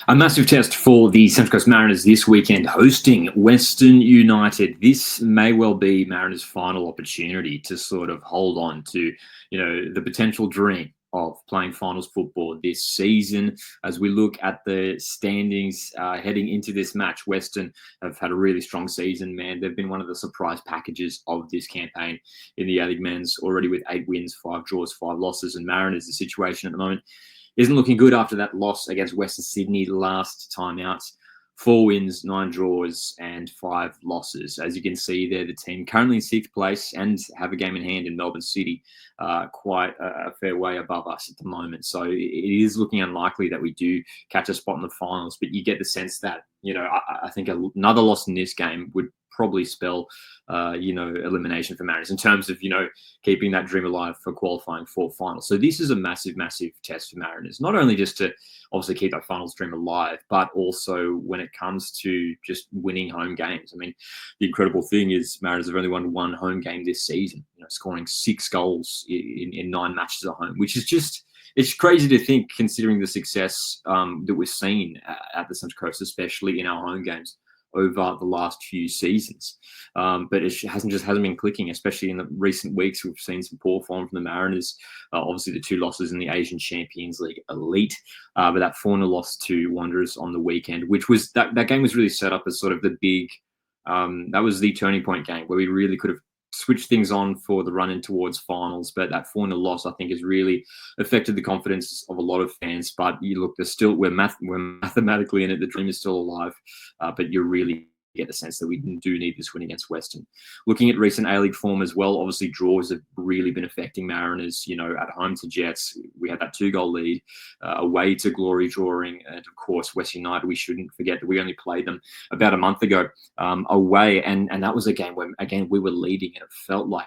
A massive test for the Central Coast Mariners this weekend, hosting Western United. This may well be Mariners' final opportunity to sort of hold on to, the potential dream of playing finals football this season. As we look at the standings heading into this match, Western have had a really strong season, man. They've been one of the surprise packages of this campaign in the A-League Men's, already with 8 wins, 5 draws, 5 losses. And Mariners, the situation at the moment isn't looking good after that loss against Western Sydney last time out. 4 wins, 9 draws, and 5 losses. As you can see there, the team currently in 6th place and have a game in hand in Melbourne City, quite a fair way above us at the moment. So it is looking unlikely that we do catch a spot in the finals, but you get the sense that, I think another loss in this game would probably spell, elimination for Mariners in terms of, keeping that dream alive for qualifying for finals. So this is a massive, massive test for Mariners, not only just to obviously keep that finals dream alive, but also when it comes to just winning home games. I mean, the incredible thing is Mariners have only won 1 home game this season, scoring 6 goals in 9 matches at home, which is just, it's crazy to think considering the success that we've seen at the Central Coast, especially in our home games over the last few seasons. But it hasn't been clicking, especially in the recent weeks. We've seen some poor form from the Mariners. Obviously, the 2 losses in the Asian Champions League Elite, but that 4-0 loss to Wanderers on the weekend, which was that game was really set up as sort of the big, that was the turning point game where we really could have switched things on for the run in towards finals. But that 4-0 loss, I think, has really affected the confidence of a lot of fans. But you look, we're mathematically in it. The dream is still alive, but you really get the sense that we do need this win against Western. Looking at recent A-League form as well, obviously draws have really been affecting Mariners. At home to Jets, we had that 2-goal lead, away to Glory drawing, and of course West United, we shouldn't forget that we only played them about a month ago away, and that was a game where, again, we were leading, and it felt like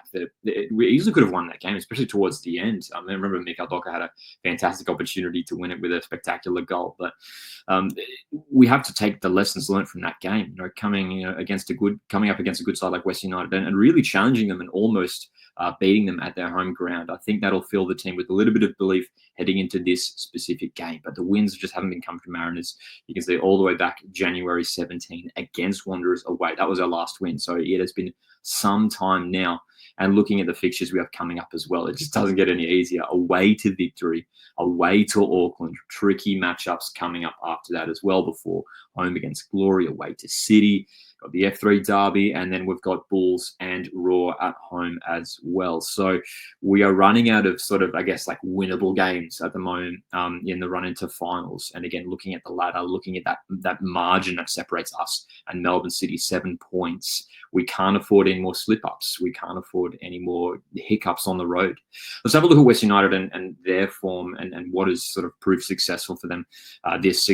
we easily could have won that game, especially towards the end. I remember Mikael Docker had a fantastic opportunity to win it with a spectacular goal, but we have to take the lessons learned from that game, coming up against a good side like West United and really challenging them and almost beating them at their home ground. I think that'll fill the team with a little bit of belief heading into this specific game. But the wins just haven't been coming from Mariners. You can see all the way back January 17 against Wanderers away. That was our last win. So it has been some time now. And looking at the fixtures we have coming up as well, it just doesn't get any easier. Away to Victory, away to Auckland, tricky matchups coming up after that as well, before home against Glory, away to City, got the F3 derby, and then we've got Bulls and Raw at home as well. So we are running out of sort of, I guess, like winnable games at the moment in the run into finals. And again, looking at the ladder, looking at that margin that separates us and Melbourne City, 7 points. We can't afford any more slip-ups. We can't afford any more hiccups on the road. Let's have a look at West United and their form and what has sort of proved successful for them this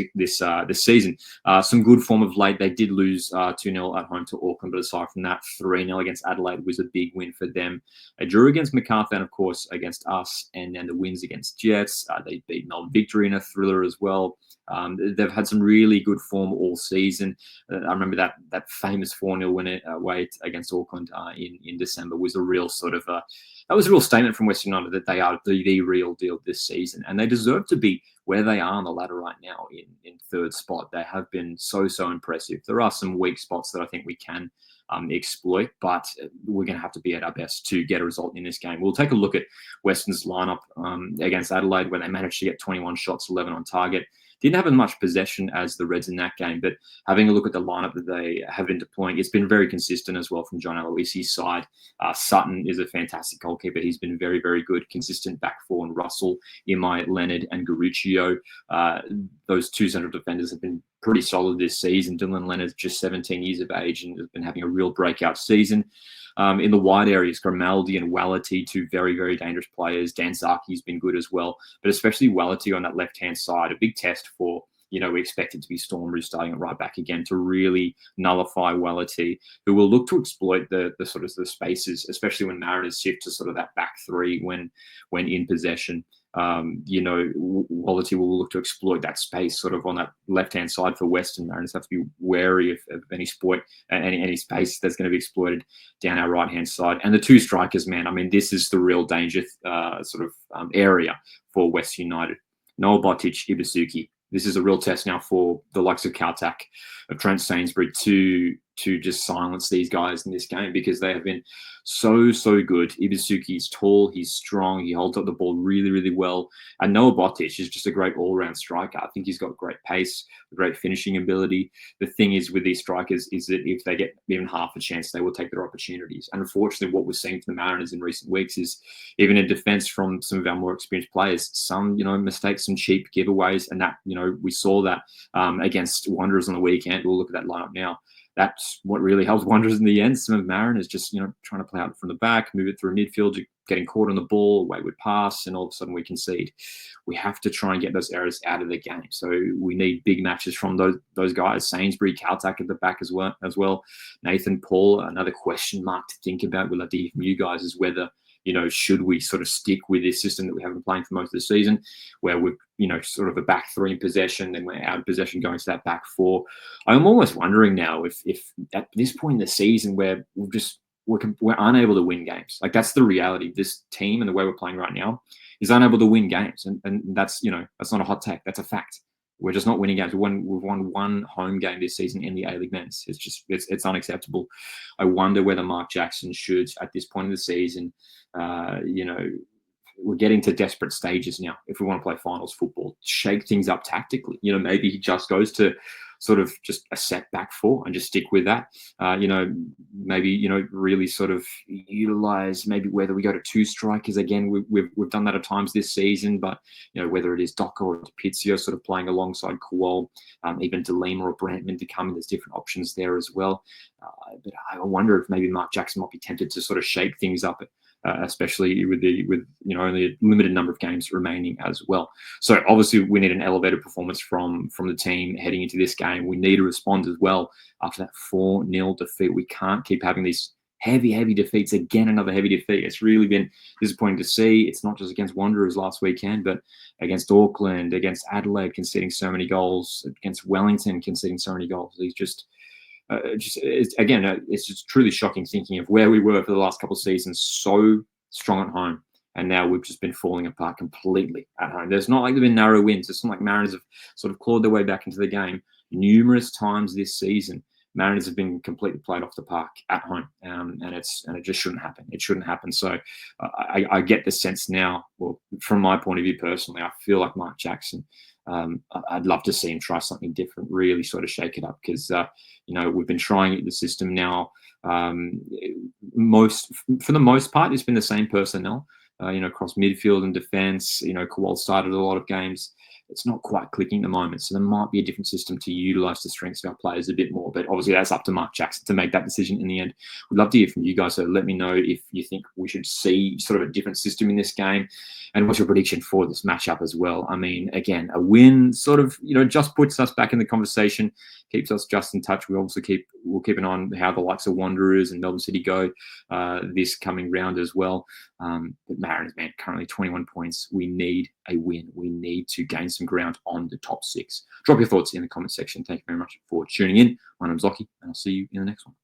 season. Some good form of late. They did lose 2-0 at home to Auckland, but aside from that, 3-0 against Adelaide was a big win for them. A draw against Macarthur and, of course, against us, and then the wins against Jets. They beat Melbourne Victory in a thriller as well. They've had some really good form all season. I remember that famous 4-0 win away against Auckland in December was a real sort of that was a real statement from West United that they are the real deal this season, and they deserve to be where they are on the ladder right now in 3rd spot. They have been so impressive. There are some weak spots that I think we can exploit, but we're going to have to be at our best to get a result in this game. We'll take a look at Western's lineup against Adelaide, where they managed to get 21 shots, 11 on target. Didn't have as much possession as the Reds in that game, but having a look at the lineup that they have been deploying, it's been very consistent as well from John Aloisi's side. Sutton is a fantastic goalkeeper. He's been very, very good, consistent back four. And Russell, Imai, Leonard, and Garuccio, those 2 central defenders have been pretty solid this season. Dylan Leonard's just 17 years of age and has been having a real breakout season. In the wide areas, Grimaldi and Wallerty, 2 very, very dangerous players. Dan Zaki's been good as well, but especially Wallerty on that left-hand side, a big test for, we expect it to be Storm Roos starting at right back again to really nullify Wallerty, who will look to exploit the sort of the spaces, especially when Mariners shift to sort of that back 3 when in possession. Wallerty will look to exploit that space sort of on that left-hand side for Western. Mariners have to be wary of any space that's going to be exploited down our right-hand side. And the 2 strikers, man, I mean, this is the real danger area for West United. Noel Botic, Ibusuki, this is a real test now for the likes of Kautak, of Trent Sainsbury to just silence these guys in this game, because they have been so good. Ibusuki is tall, he's strong, he holds up the ball really well. And Noah Botic is just a great all-round striker. I think he's got great pace, great finishing ability. The thing is with these strikers is that if they get even half a chance, they will take their opportunities. And unfortunately, what we're seeing from the Mariners in recent weeks is, even in defense from some of our more experienced players, some, mistakes, some cheap giveaways. And that, we saw that against Wanderers on the weekend. We'll look at that lineup now. That's what really helps Wanderers in the end. Some of Mariners just, trying to play out from the back, move it through midfield, getting caught on the ball, wayward pass, and all of a sudden we concede. We have to try and get those errors out of the game. So we need big matches from those guys. Sainsbury, Kautak at the back as well. Nathan Paul, another question mark to think about. We'll have to hear from you guys is whether, should we sort of stick with this system that we have been playing for most of the season, where we're, sort of a back three in possession, then we're out of possession going to that back four. I'm almost wondering now if at this point in the season where we're unable to win games. Like, that's the reality. This team and the way we're playing right now is unable to win games. And that's, that's not a hot take. That's a fact. We're just not winning games. We've won one home game this season in the A-League Men's. It's unacceptable. I wonder whether Mark Jackson should, at this point in the season, we're getting to desperate stages now. If we want to play finals football, shake things up tactically. Maybe he just goes to sort of just a set back four and just stick with that. Maybe really sort of utilize maybe whether we go to two strikers again. We've done that at times this season, but whether it is Docker or Pizio sort of playing alongside Kowal, even DeLima or Brantman to come in, there's different options there as well. But I wonder if maybe Mark Jackson might be tempted to sort of shake things up, especially with only a limited number of games remaining as well. So obviously we need an elevated performance from the team heading into this game. We need to respond as well after that 4-0 defeat. We can't keep having these heavy defeats. Again, another heavy defeat. It's really been disappointing to see. It's not just against Wanderers last weekend, but against Auckland, against Adelaide, conceding so many goals, against Wellington, conceding so many goals. He's it's just truly shocking thinking of where we were for the last couple of seasons, so strong at home, and now we've just been falling apart completely at home. There's not like there've been narrow wins. It's not like Mariners have sort of clawed their way back into the game. Numerous times this season, Mariners have been completely played off the park at home, and it just shouldn't happen. It shouldn't happen. So I get the sense now, well, from my point of view personally, I feel like Mark Jackson, I'd love to see him try something different, really sort of shake it up, because we've been trying the system now. For the most part, it's been the same personnel, across midfield and defense. Kowal started a lot of games. It's not quite clicking at the moment, so there might be a different system to utilize the strengths of our players a bit more. But obviously, that's up to Mark Jackson to make that decision in the end. We'd love to hear from you guys, so let me know if you think we should see sort of a different system in this game, and what's your prediction for this matchup as well. I mean, again, a win sort of just puts us back in the conversation, keeps us just in touch. We'll keep an eye on how the likes of Wanderers and Melbourne City go this coming round as well. But Mariners, man, currently 21 points. We need a win. We need to gain some ground on the top 6. Drop your thoughts in the comment section. Thank you very much for tuning in. My name's Lockie, and I'll see you in the next one.